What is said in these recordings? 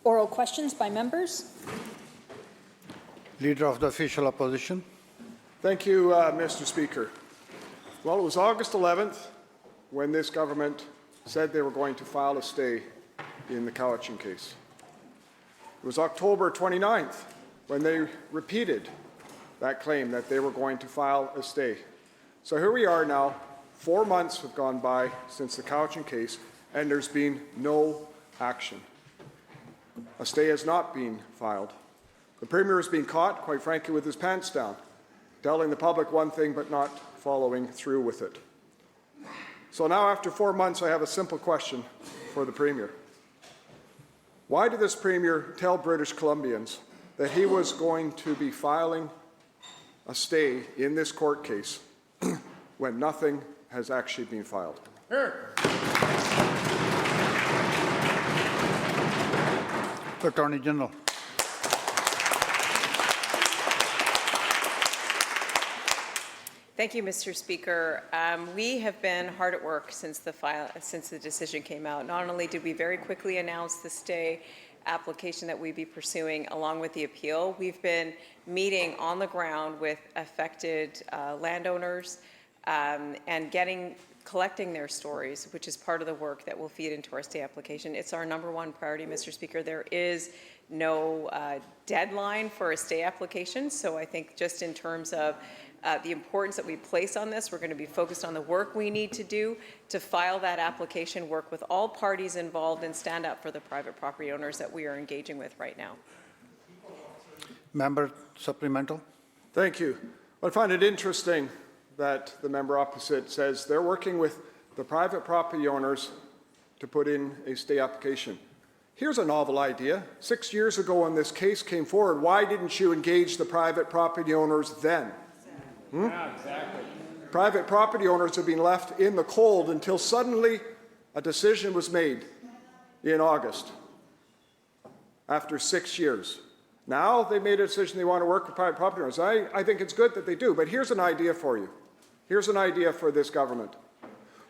Oral questions by members. Leader of the Official Opposition. Thank you, Mr. Speaker. Well, it was August 11th when this government said they were going to file a stay in the Cowichan case. It was October 29th when they repeated that claim that they were going to file a stay. So here we are now, 4 months have gone by since the Cowichan case, and there's been no action. A stay has not been filed. The Premier has been caught, quite frankly, with his pants down, telling the public one thing but not following through with it. So now, after 4 months, I have a simple question for the Premier. Why did this Premier tell British Columbians that he was going to be filing a stay in this court case when nothing has actually been filed? Attorney General. Thank you, Mr. Speaker. We have been hard at work since the decision came out. Not only did we very quickly announce the stay application that we'd be pursuing along with the appeal, we've been meeting on the ground with affected landowners and collecting their stories, which is part of the work that will feed into our stay application. It's our #1 priority, Mr. Speaker. There is no deadline for a stay application, so I think just in terms of the importance that we place on this, we're going to be focused on the work we need to do to file that application, work with all parties involved, and stand up for the private property owners that we are engaging with right now. Member supplemental. Thank you. I find it interesting that the member opposite says they're working with the private property owners to put in a stay application. Here's a novel idea. 6 years ago when this case came forward, why didn't you engage the private property owners then? Yeah, exactly. Private property owners have been left in the cold until suddenly a decision was made in August after 6 years. Now they made a decision they want to work with private property owners. I think it's good that they do, but here's an idea for you. Here's an idea for this government.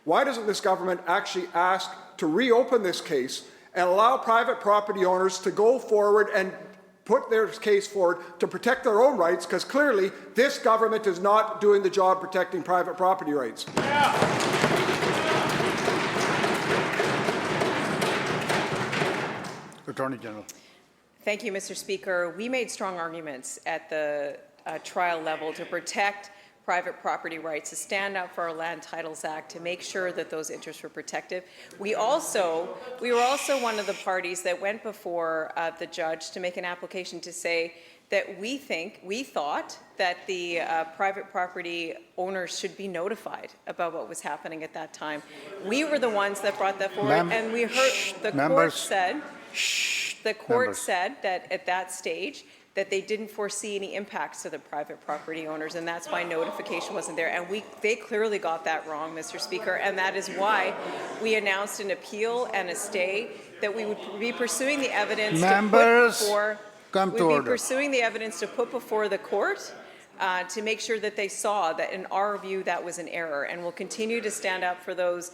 Why doesn't this government actually ask to reopen this case and allow private property owners to go forward and put their case forward to protect their own rights, because clearly this government is not doing the job protecting private property rights. Yeah. Attorney General. Thank you, Mr. Speaker. We made strong arguments at the trial level to protect private property rights, to stand up for our Land Titles Act, to make sure that those interests were protected. We were also one of the parties that went before the judge to make an application to say that we thought that the private property owners should be notified about what was happening at that time. We were the ones that brought that forward, and we heard the court said that at that stage that they didn't foresee any impacts to the private property owners, and that's why notification wasn't there. And they clearly got that wrong, Mr. Speaker, and that is why we announced an appeal and a stay, that we would be pursuing the evidence to put before the court to make sure that they saw that, in our view, that was an error, and we'll continue to stand up for those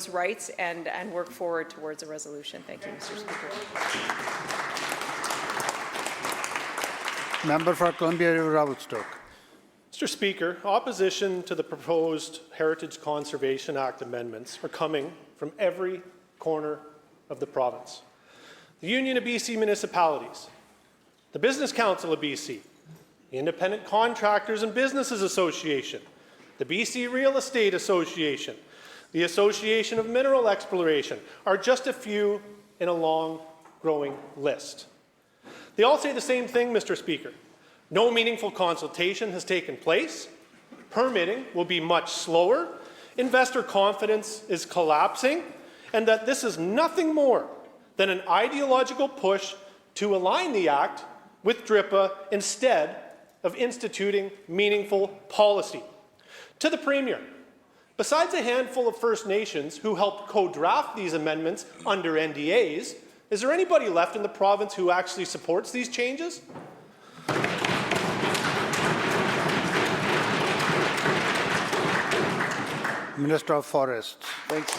rights and work forward towards a resolution. Thank you, Mr. Speaker. Member for Columbia River Revelstoke. Mr. Speaker, opposition to the proposed Heritage Conservation Act amendments are coming from every corner of the province. The Union of BC Municipalities, the Business Council of BC, the Independent Contractors and Businesses Association, the BC Real Estate Association, the Association of Mineral Exploration are just a few in a long, growing list. They all say the same thing, Mr. Speaker. No meaningful consultation has taken place. Permitting will be much slower. Investor confidence is collapsing. And that this is nothing more than an ideological push to align the Act with DRIPA instead of instituting meaningful policy. To the Premier, besides a handful of First Nations who helped co-draft these amendments under NDAs, is there anybody left in the province who actually supports these changes? Minister of Forests. Thanks.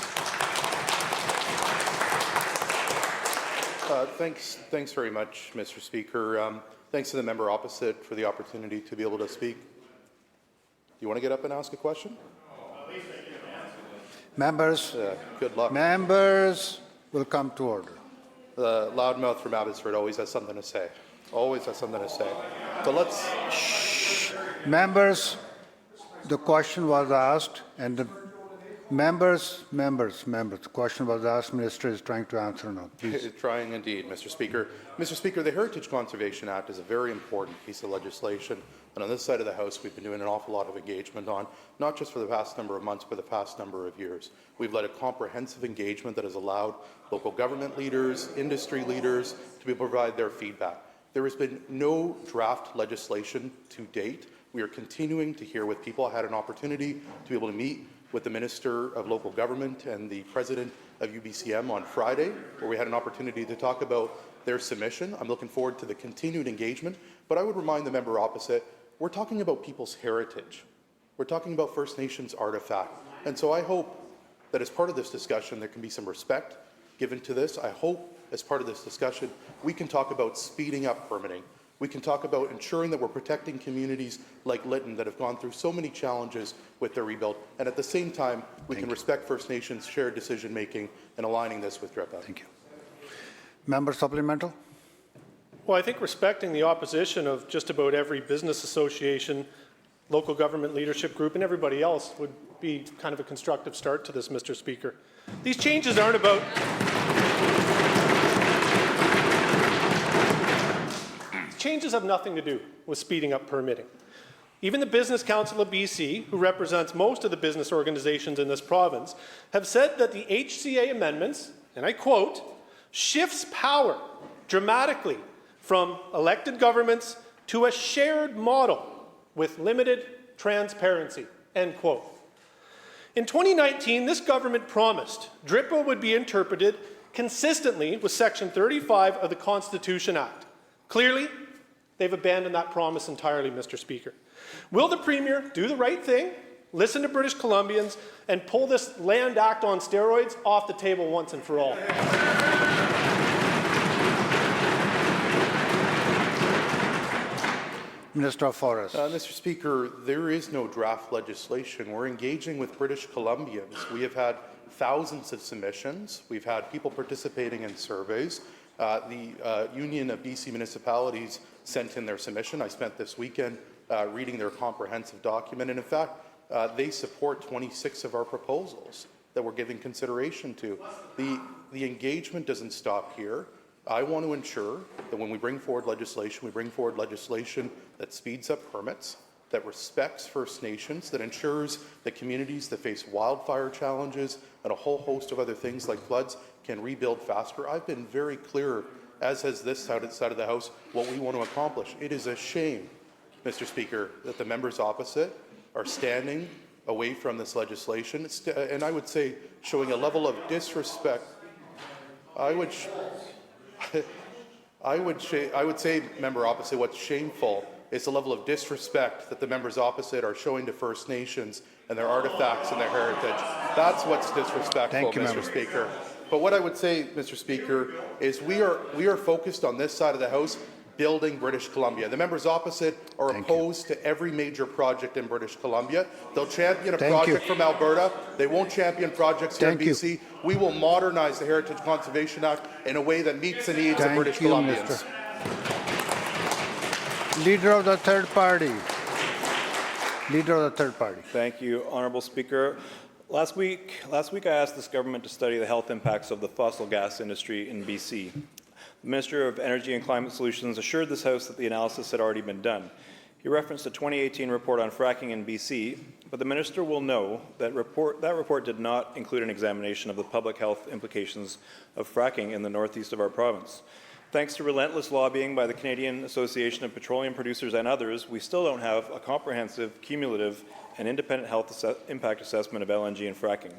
Thanks very much, Mr. Speaker. Thanks to the member opposite for the opportunity to be able to speak. You want to get up and ask a question? Members, Good luck. members will come to order. The loudmouth from Abbotsford always has something to say. Always has something to say. But let's. Members, the question was asked, and the members, the question was asked. Minister is trying to answer now. Please. Trying indeed, Mr. Speaker. Mr. Speaker, the Heritage Conservation Act is a very important piece of legislation, and on this side of the House, we've been doing an awful lot of engagement on, not just for the past number of months, but the past number of years. We've led a comprehensive engagement that has allowed local government leaders, industry leaders to be able to provide their feedback. There has been no draft legislation to date. We are continuing to hear with people. I had an opportunity to be able to meet with the Minister of Local Government and the President of UBCM on Friday, where we had an opportunity to talk about their submission. I'm looking forward to the continued engagement, but I would remind the member opposite, we're talking about people's heritage. We're talking about First Nations artifact. And so I hope that as part of this discussion, there can be some respect given to this. I hope as part of this discussion, we can talk about speeding up permitting. We can talk about ensuring that we're protecting communities like Lytton that have gone through so many challenges with their rebuild. And at the same time, we can respect First Nations shared decision-making and aligning this with DRIPA. Thank you. Member supplemental? Well, I think respecting the opposition of just about every business association, local government leadership group, and everybody else would be kind of a constructive start to this, Mr. Speaker. These changes aren't about... Changes have nothing to do with speeding up permitting. Even the Business Council of BC, who represents most of the business organizations in this province, have said that the HCA amendments, and I quote, shifts power dramatically from elected governments to a shared model with limited transparency, end quote. In 2019, this government promised DRIPA would be interpreted consistently with Section 35 of the Constitution Act. Clearly, they've abandoned that promise entirely, Mr. Speaker. Will the Premier do the right thing, listen to British Columbians, and pull this Land Act on steroids off the table once and for all? Minister of Forests. Mr. Speaker, there is no draft legislation. We're engaging with British Columbians. We have had thousands of submissions. We've had people participating in surveys. The Union of BC Municipalities sent in their submission. I spent this weekend reading their comprehensive document, and in fact, they support 26 of our proposals that we're giving consideration to. The engagement doesn't stop here. I want to ensure that when we bring forward legislation that speeds up permits, that respects First Nations, that ensures that communities that face wildfire challenges and a whole host of other things like floods can rebuild faster. I've been very clear, as has this side of the House, what we want to accomplish. It is a shame, Mr. Speaker, that the members opposite are standing away from this legislation, and I would say showing a level of disrespect. I would say, member opposite, what's shameful is the level of disrespect that the members opposite are showing to First Nations and their artifacts and their heritage. That's what's disrespectful, Mr. Speaker. But what I would say, Mr. Speaker, is we are focused on this side of the House building British Columbia. The members opposite are opposed to every major project in British Columbia. They'll champion a project from Alberta. They won't champion projects here in BC. We will modernize the Heritage Conservation Act in a way that meets the needs of British Columbians. Minister. Leader of the third party. Leader of the third party. Thank you, Honourable Speaker. Last week I asked this government to study the health impacts of the fossil gas industry in BC. The Minister of Energy and Climate Solutions assured this House that the analysis had already been done. He referenced a 2018 report on fracking in BC, but the Minister will know that that report did not include an examination of the public health implications of fracking in the northeast of our province. Thanks to relentless lobbying by the Canadian Association of Petroleum Producers and others, we still don't have a comprehensive, cumulative, and independent health impact assessment of LNG and fracking.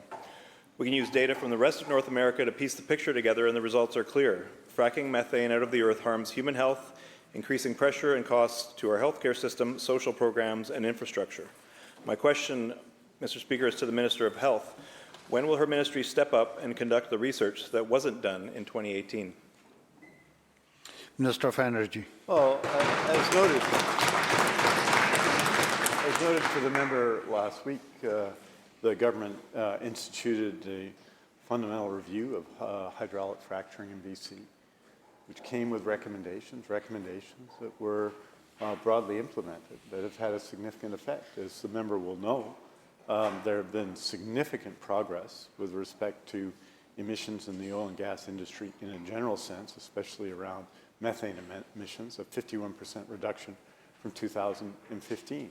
We can use data from the rest of North America to piece the picture together, and the results are clear. Fracking methane out of the earth harms human health, increasing pressure and costs to our healthcare system, social programs, and infrastructure. My question, Mr. Speaker, is to the Minister of Health. When will her ministry step up and conduct the research that wasn't done in 2018? Minister of Energy. Well, as noted for the member last week, the government instituted a fundamental review of hydraulic fracturing in BC, which came with recommendations that were broadly implemented, that have had a significant effect. As the member will know, there have been significant progress with respect to emissions in the oil and gas industry in a general sense, especially around methane emissions, a 51% reduction from 2015.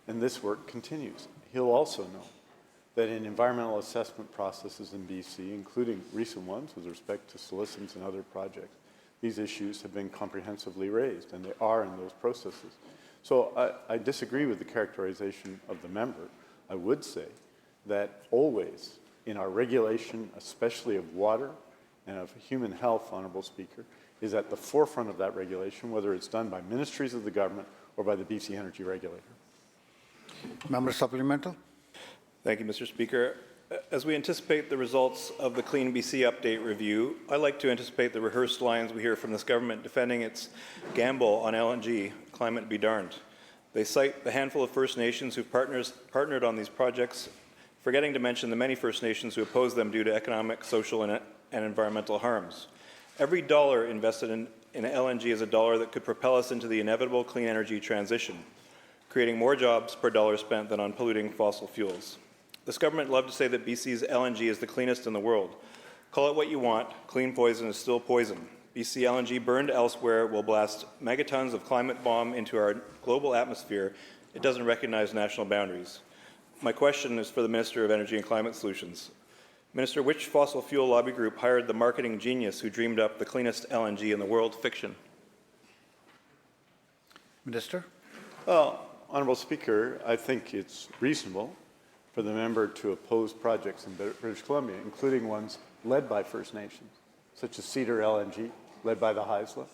And this work continues. He'll also know that in environmental assessment processes in BC, including recent ones with respect to Solisms and other projects, these issues have been comprehensively raised, and they are in those processes. So I disagree with the characterization of the member. I would say that always in our regulation, especially of water and of human health, Honourable Speaker, is at the forefront of that regulation, whether it's done by ministries of the government or by the BC Energy Regulator. Member supplemental. Thank you, Mr. Speaker. As we anticipate the results of the Clean BC Update review, I like to anticipate the rehearsed lines we hear from this government defending its gamble on LNG, climate be darned. They cite the handful of First Nations who've partnered on these projects, forgetting to mention the many First Nations who oppose them due to economic, social, and environmental harms. Every dollar invested in LNG is a dollar that could propel us into the inevitable clean energy transition, creating more jobs per dollar spent than on polluting fossil fuels. This government loved to say that BC's LNG is the cleanest in the world. Call it what you want, clean poison is still poison. BC LNG burned elsewhere will blast megatons of climate bomb into our global atmosphere. It doesn't recognize national boundaries. My question is for the Minister of Energy and Climate Solutions. Minister, which fossil fuel lobby group hired the marketing genius who dreamed up the cleanest LNG in the world? Fiction. Minister. Well, Honourable Speaker, I think it's reasonable for the member to oppose projects in British Columbia, including ones led by First Nations, such as Cedar LNG, led by the Haisla,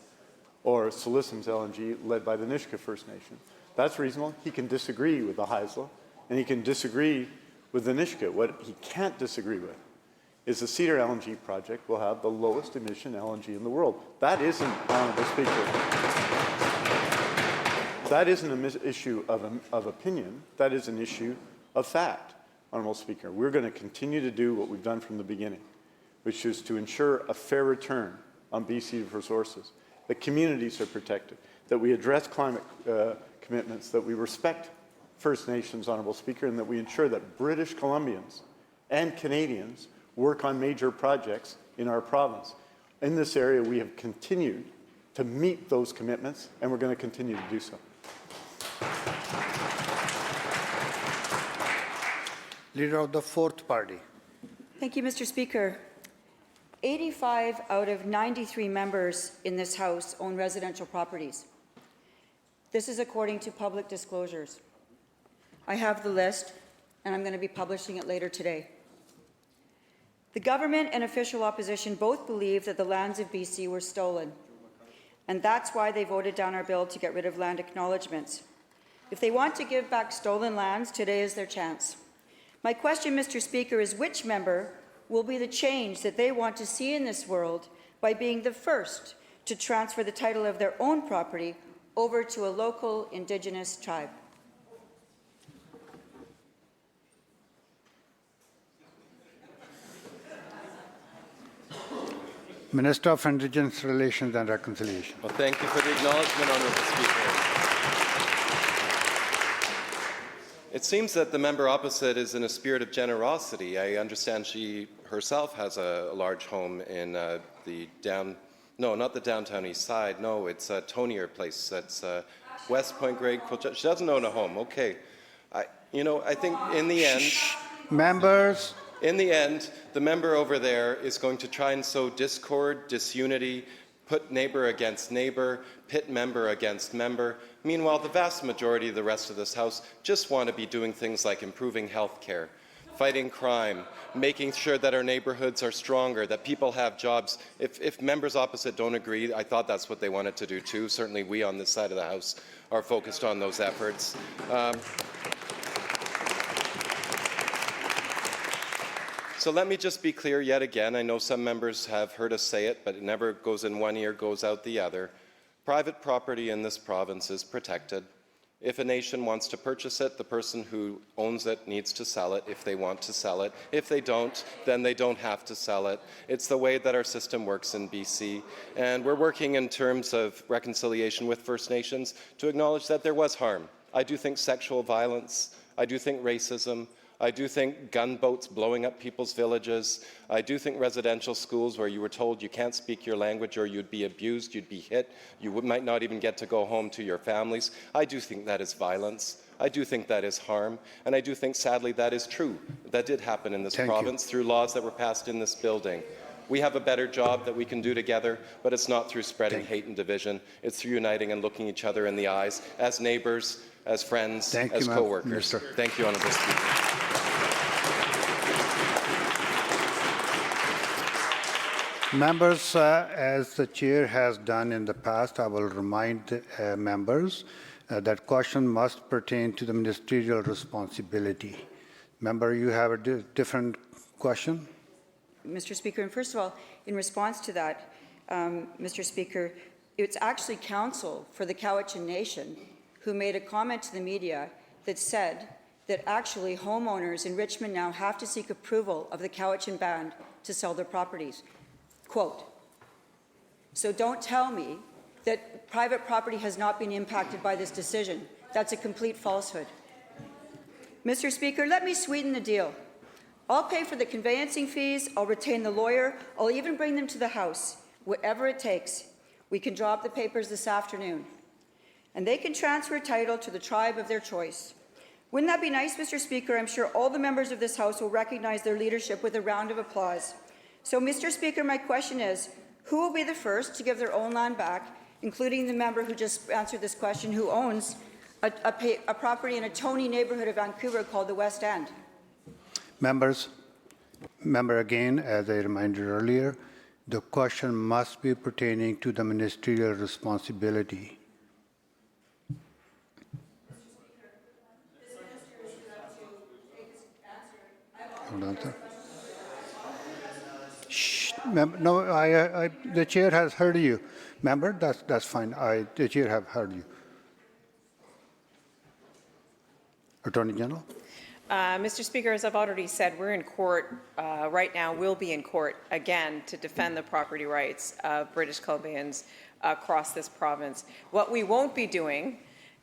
or Solisms LNG, led by the Nisga'a First Nation. That's reasonable. He can disagree with the Haisla, and he can disagree with the Nisga'a. What he can't disagree with is the Cedar LNG project will have the lowest emission LNG in the world. That isn't, Honourable Speaker, that isn't an issue of opinion. That is an issue of fact, Honourable Speaker. We're going to continue to do what we've done from the beginning, which is to ensure a fair return on BC's resources, that communities are protected, that we address climate commitments, that we respect First Nations, Honourable Speaker, and that we ensure that British Columbians and Canadians work on major projects in our province. In this area, we have continued to meet those commitments, and we're going to continue to do so. Leader of the Fourth Party. Thank you, Mr. Speaker. 85 out of 93 members in this House own residential properties. This is according to public disclosures. I have the list, and I'm going to be publishing it later today. The government and official opposition both believe that the lands of BC were stolen, and that's why they voted down our bill to get rid of land acknowledgements. If they want to give back stolen lands, today is their chance. My question, Mr. Speaker, is which member will be the change that they want to see in this world by being the first to transfer the title of their own property over to a local Indigenous tribe? Minister of Indigenous Relations and Reconciliation. Well, thank you for the acknowledgement, Honourable Speaker. It seems that the member opposite is in a spirit of generosity. I understand she herself has a large home in not the downtown east side. No, it's Tonier Place. That's West Point Grade. She doesn't own a home. Okay. I think in the end... Members. In the end, the member over there is going to try and sow discord, disunity, put neighbour against neighbour, pit member against member. Meanwhile, the vast majority of the rest of this House just want to be doing things like improving health care, fighting crime, making sure that our neighbourhoods are stronger, that people have jobs. If members opposite don't agree, I thought that's what they wanted to do too. Certainly we on this side of the House are focused on those efforts. So let me just be clear yet again. I know some members have heard us say it, but it never goes in one ear, goes out the other. Private property in this province is protected. If a nation wants to purchase it, the person who owns it needs to sell it if they want to sell it. If they don't, then they don't have to sell it. It's the way that our system works in BC. And we're working in terms of reconciliation with First Nations to acknowledge that there was harm. I do think sexual violence, I do think racism, I do think gunboats blowing up people's villages. I do think residential schools where you were told you can't speak your language or you'd be abused, you'd be hit, you might not even get to go home to your families. I do think that is violence. I do think that is harm. And I do think, sadly, that is true. That did happen in this province through laws that were passed in this building. We have a better job that we can do together, but it's not through spreading hate and division. It's through uniting and looking each other in the eyes as neighbours, as friends, as co-workers. Thank you, Honourable Speaker. Members, as the chair has done in the past, I will remind members that question must pertain to the ministerial responsibility. Member, you have a different question? Mr. Speaker, and first of all, in response to that, Mr. Speaker, it's actually counsel for the Cowichan Nation who made a comment to the media that said that actually homeowners in Richmond now have to seek approval of the Cowichan Band to sell their properties. Quote. So don't tell me that private property has not been impacted by this decision. That's a complete falsehood. Mr. Speaker, let me sweeten the deal. I'll pay for the conveyancing fees, I'll retain the lawyer, I'll even bring them to the House, whatever it takes. We can drop the papers this afternoon. And they can transfer title to the tribe of their choice. Wouldn't that be nice, Mr. Speaker? I'm sure all the members of this House will recognize their leadership with a round of applause. So, Mr. Speaker, my question is, who will be the first to give their own land back, including the member who just answered this question, who owns a property in a Tony neighbourhood of Vancouver called the West End? Members, again, as I reminded earlier, the question must be pertaining to the ministerial responsibility. Hold on, sir. Shh. No, the chair has heard you. Member, that's fine. The chair have heard you. Attorney General. Mr. Speaker, as I've already said, we're in court right now, we'll be in court again to defend the property rights of British Columbians across this province. What we won't be doing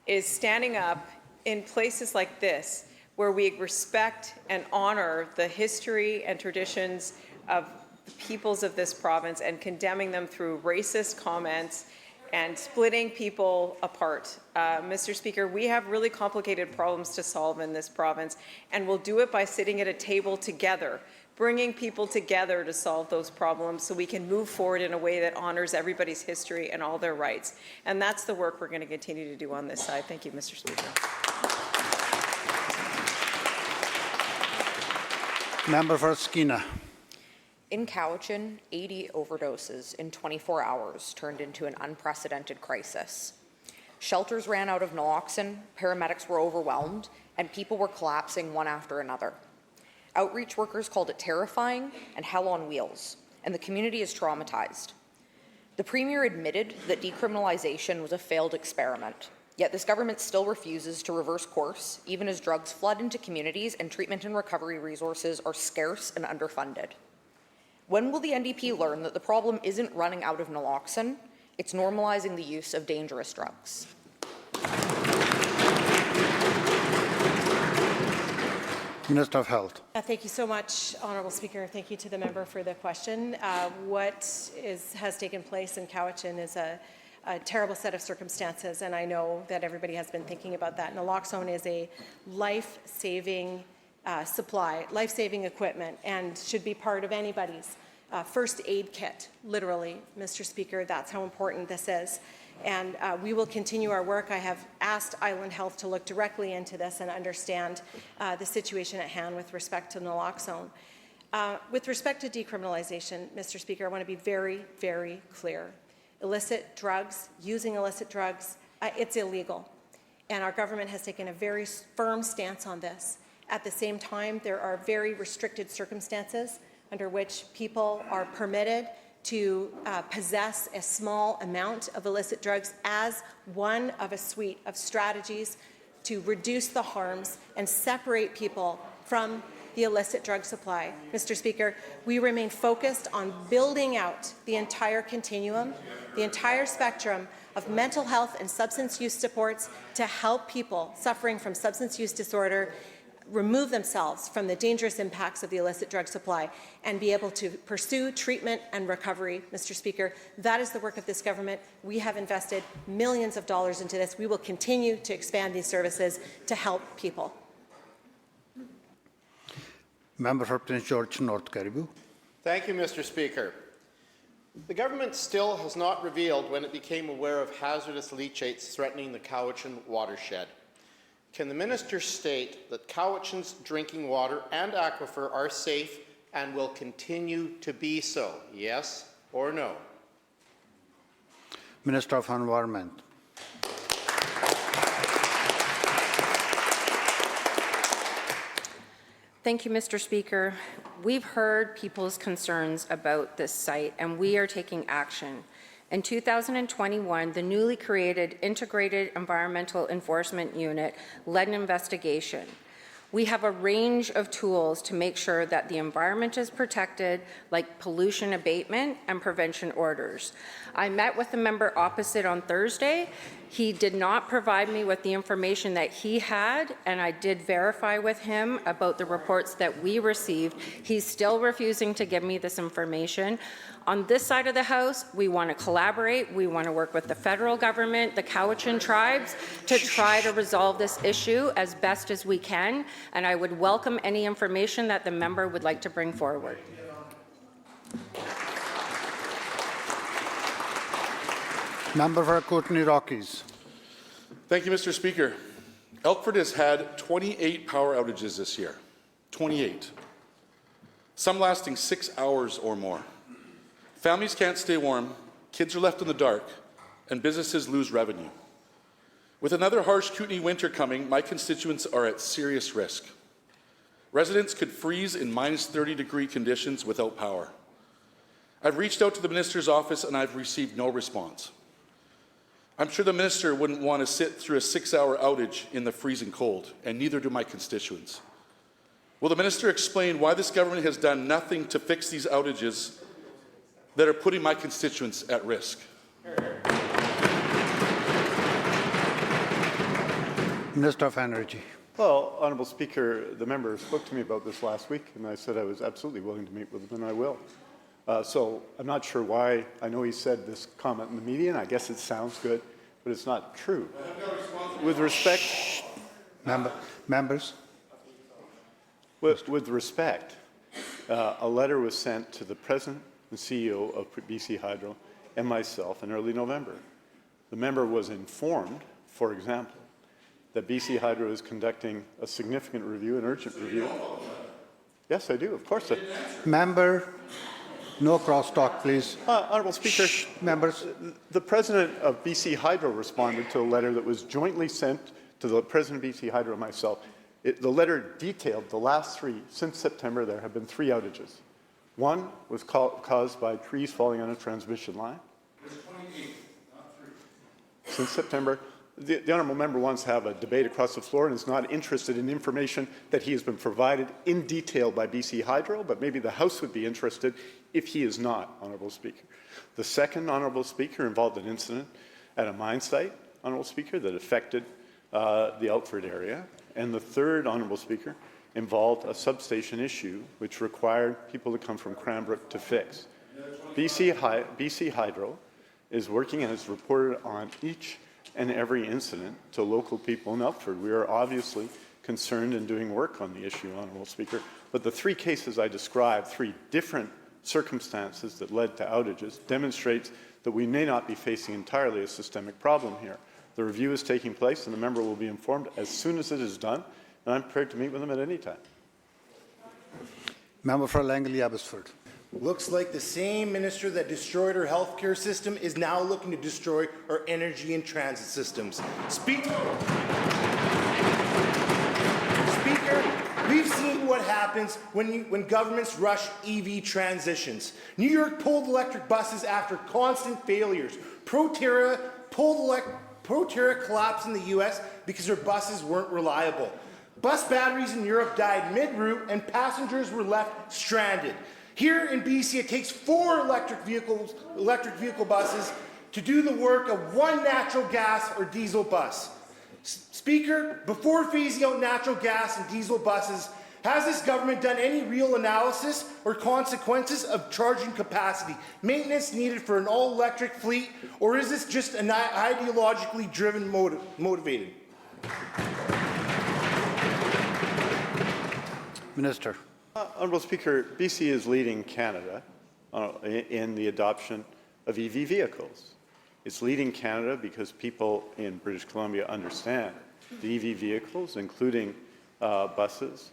is standing up in places like this where we respect and honor the history and traditions of the peoples of this province and condemning them through racist comments and splitting people apart. Mr. Speaker, we have really complicated problems to solve in this province, and we'll do it by sitting at a table together, bringing people together to solve those problems so we can move forward in a way that honors everybody's history and all their rights. And that's the work we're going to continue to do on this side. Thank you, Mr. Speaker. Member for Skeena. In Cowichan, 80 overdoses in 24 hours turned into an unprecedented crisis. Shelters ran out of naloxone, paramedics were overwhelmed, and people were collapsing one after another. Outreach workers called it terrifying and hell on wheels, and the community is traumatized. The Premier admitted that decriminalization was a failed experiment, yet this government still refuses to reverse course, even as drugs flood into communities and treatment and recovery resources are scarce and underfunded. When will the NDP learn that the problem isn't running out of naloxone, it's normalizing the use of dangerous drugs? Minister of Health. Thank you so much, Honourable Speaker. Thank you to the member for the question. What has taken place in Cowichan is a terrible set of circumstances, and I know that everybody has been thinking about that. Naloxone is a life-saving supply, life-saving equipment, and should be part of anybody's first aid kit, literally, Mr. Speaker. That's how important this is. And we will continue our work. I have asked Island Health to look directly into this and understand the situation at hand with respect to naloxone. With respect to decriminalization, Mr. Speaker, I want to be very, very clear. Illicit drugs, using illicit drugs, it's illegal. And our government has taken a very firm stance on this. At the same time, there are very restricted circumstances under which people are permitted to possess a small amount of illicit drugs as one of a suite of strategies to reduce the harms and separate people from the illicit drug supply. Mr. Speaker, we remain focused on building out the entire continuum, the entire spectrum of mental health and substance use supports to help people suffering from substance use disorder remove themselves from the dangerous impacts of the illicit drug supply and be able to pursue treatment and recovery. Mr. Speaker, that is the work of this government. We have invested millions of dollars into this. We will continue to expand these services to help people. Member for Prince George North Caribou. Thank you, Mr. Speaker. The government still has not revealed when it became aware of hazardous leachates threatening the Cowichan watershed. Can the minister state that Cowichan's drinking water and aquifer are safe and will continue to be so? Yes or no? Minister of Environment. Thank you, Mr. Speaker. We've heard people's concerns about this site, and we are taking action. In 2021, the newly created Integrated Environmental Enforcement Unit led an investigation. We have a range of tools to make sure that the environment is protected, like pollution abatement and prevention orders. I met with the member opposite on Thursday. He did not provide me with the information that he had, and I did verify with him about the reports that we received. He's still refusing to give me this information. On this side of the House, we want to collaborate. We want to work with the federal government, the Cowichan tribes, to try to resolve this issue as best as we can, and I would welcome any information that the member would like to bring forward. Member for Kootenay Rockies. Thank you, Mr. Speaker. Elkford has had 28 power outages this year. 28. Some lasting 6 hours or more. Families can't stay warm, kids are left in the dark, and businesses lose revenue. With another harsh Kootenay winter coming, my constituents are at serious risk. Residents could freeze in minus 30-degree conditions without power. I've reached out to the minister's office and I've received no response. I'm sure the minister wouldn't want to sit through a 6-hour outage in the freezing cold, and neither do my constituents. Will the minister explain why this government has done nothing to fix these outages that are putting my constituents at risk? Minister of Energy. Well, Honourable Speaker, the member spoke to me about this last week, and I said I was absolutely willing to meet with him, and I will. So I'm not sure why. I know he said this comment in the media, and I guess it sounds good, but it's not true. With respect, members. With respect, a letter was sent to the President and CEO of BC Hydro and myself in early November. The member was informed, for example, that BC Hydro is conducting a significant review, an urgent review. Yes, I do, of course. Member, no crosstalk, please. Honourable Speaker, members. The President of BC Hydro responded to a letter that was jointly sent to the President of BC Hydro and myself. The letter detailed the last 3, since September there have been 3 outages. One was caused by trees falling on a transmission line. Since September, the honourable member wants to have a debate across the floor and is not interested in information that he has been provided in detail by BC Hydro, but maybe the House would be interested if he is not, Honourable Speaker. The second, Honourable Speaker, involved an incident at a mine site, Honourable Speaker, that affected the Elkford area. And the third, Honourable Speaker, involved a substation issue which required people to come from Cranbrook to fix. BC Hydro is working and has reported on each and every incident to local people in Elkford. We are obviously concerned and doing work on the issue, Honourable Speaker. But the 3 cases I described, 3 different circumstances that led to outages, demonstrates that we may not be facing entirely a systemic problem here. The review is taking place and the member will be informed as soon as it is done, and I'm prepared to meet with him at any time. Member for Langley Abbotsford. Looks like the same minister that destroyed our healthcare system is now looking to destroy our energy and transit systems. Speaker, We've seen what happens when governments rush EV transitions. New York pulled electric buses after constant failures. Proterra collapsed in the US because their buses weren't reliable. Bus batteries in Europe died mid-route and passengers were left stranded. Here in BC, it takes 4 electric vehicle buses to do the work of 1 natural gas or diesel bus. Speaker, before phasing out natural gas and diesel buses, has this government done any real analysis or consequences of charging capacity, maintenance needed for an all-electric fleet, or is this just an ideologically driven motivated? Minister. Honourable Speaker, BC is leading Canada in the adoption of EV vehicles. It's leading Canada because people in British Columbia understand the EV vehicles, including buses,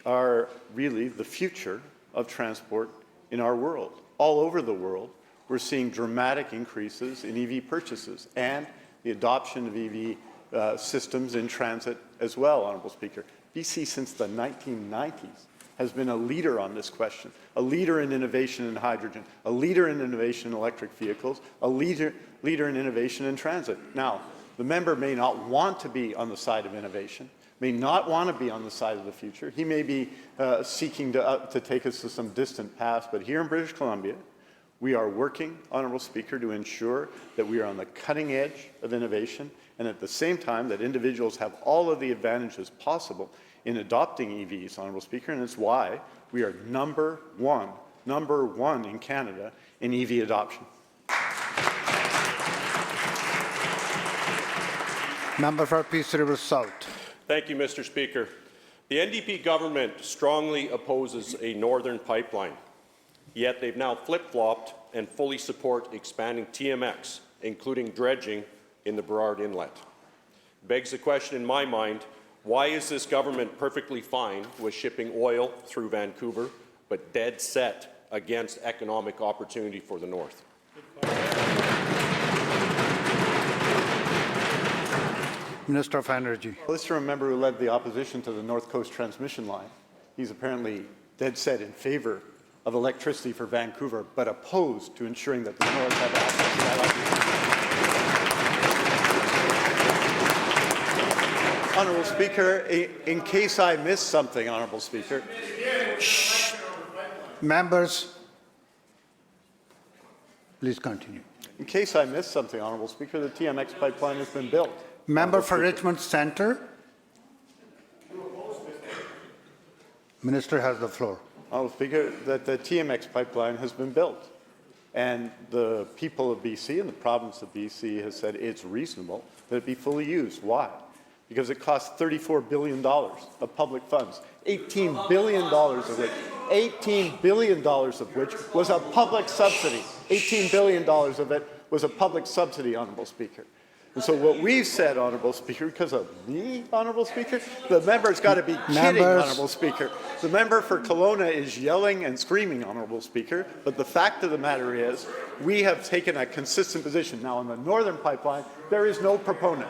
are really the future of transport in our world. All over the world, we're seeing dramatic increases in EV purchases and the adoption of EV systems in transit as well, Honourable Speaker. BC, since the 1990s, has been a leader on this question, a leader in innovation in hydrogen, a leader in innovation in electric vehicles, a leader in innovation in transit. Now, the member may not want to be on the side of innovation, may not want to be on the side of the future. He may be seeking to take us to some distant past, but here in British Columbia, we are working, Honourable Speaker, to ensure that we are on the cutting edge of innovation and at the same time that individuals have all of the advantages possible in adopting EVs, Honourable Speaker, and it's why we are number one in Canada in EV adoption. Member for Peace River South. Thank you, Mr. Speaker. The NDP government strongly opposes a northern pipeline, yet they've now flip-flopped and fully support expanding TMX, including dredging in the Burrard Inlet. Begs the question in my mind, why is this government perfectly fine with shipping oil through Vancouver, but dead set against economic opportunity for the North? Minister of Energy. Let's remember who led the opposition to the North Coast transmission line. He's apparently dead set in favour of electricity for Vancouver, but opposed to ensuring that the North have access to that opportunity. Honourable Speaker, in case I missed something, Honourable Speaker. Shh. Members, please continue. In case I missed something, Honourable Speaker, the TMX pipeline has been built. Member for Richmond Centre. Minister has the floor. Honourable Speaker, that the TMX pipeline has been built. And the people of BC and the province of BC has said it's reasonable that it be fully used. Why? Because it costs $34 billion of public funds, $18 billion of which was a public subsidy. $18 billion of it was a public subsidy, Honourable Speaker. And so what we've said, Honourable Speaker, because of me, Honourable Speaker, the member's got to be kidding, Honourable Speaker. The member for Kelowna is yelling and screaming, Honourable Speaker, but the fact of the matter is we have taken a consistent position. Now, on the Northern Pipeline, there is no proponent.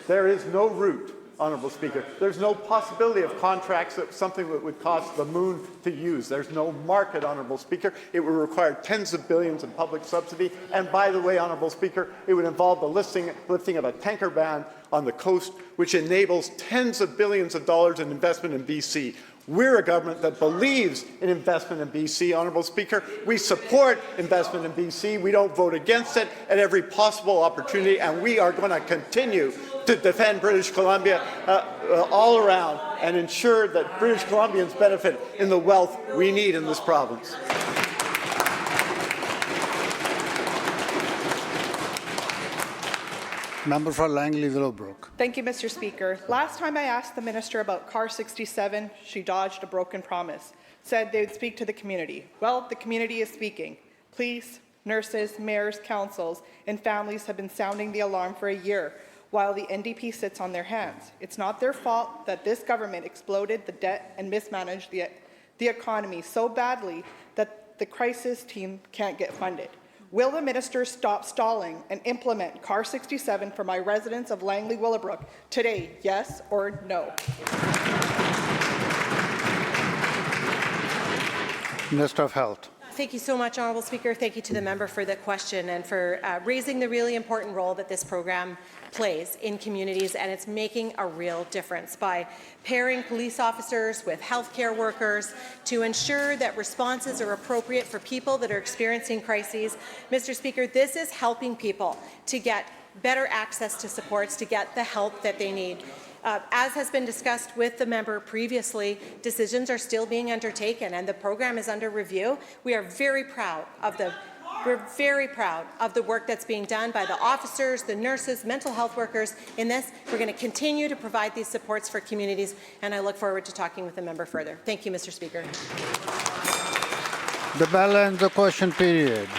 There is no route, Honourable Speaker. There's no possibility of contracts that something that would cost the moon to use. There's no market, Honourable Speaker. It would require tens of billions in public subsidy. And by the way, Honourable Speaker, it would involve the lifting of a tanker ban on the coast, which enables tens of billions of dollars in investment in BC. We're a government that believes in investment in BC, Honourable Speaker. We support investment in BC. We don't vote against it at every possible opportunity, and we are going to continue to defend British Columbia all around and ensure that British Columbians benefit in the wealth we need in this province. Member for Langley Willowbrook. Thank you, Mr. Speaker. Last time I asked the minister about Car 67, she dodged a broken promise, said they would speak to the community. Well, the community is speaking. Police, nurses, mayors, councils, and families have been sounding the alarm for a year while the NDP sits on their hands. It's not their fault that this government exploded the debt and mismanaged the economy so badly that the crisis team can't get funded. Will the minister stop stalling and implement Car 67 for my residents of Langley Willowbrook today, yes or no? Minister of Health. Thank you so much, Honourable Speaker. Thank you to the member for the question and for raising the really important role that this program plays in communities, and it's making a real difference by pairing police officers with healthcare workers to ensure that responses are appropriate for people that are experiencing crises. Mr. Speaker, this is helping people to get better access to supports, to get the help that they need. As has been discussed with the member previously, decisions are still being undertaken and the program is under review. We're very proud of the work that's being done by the officers, the nurses, mental health workers in this. We're going to continue to provide these supports for communities, and I look forward to talking with the member further. Thank you, Mr. Speaker. The bell ends the question period.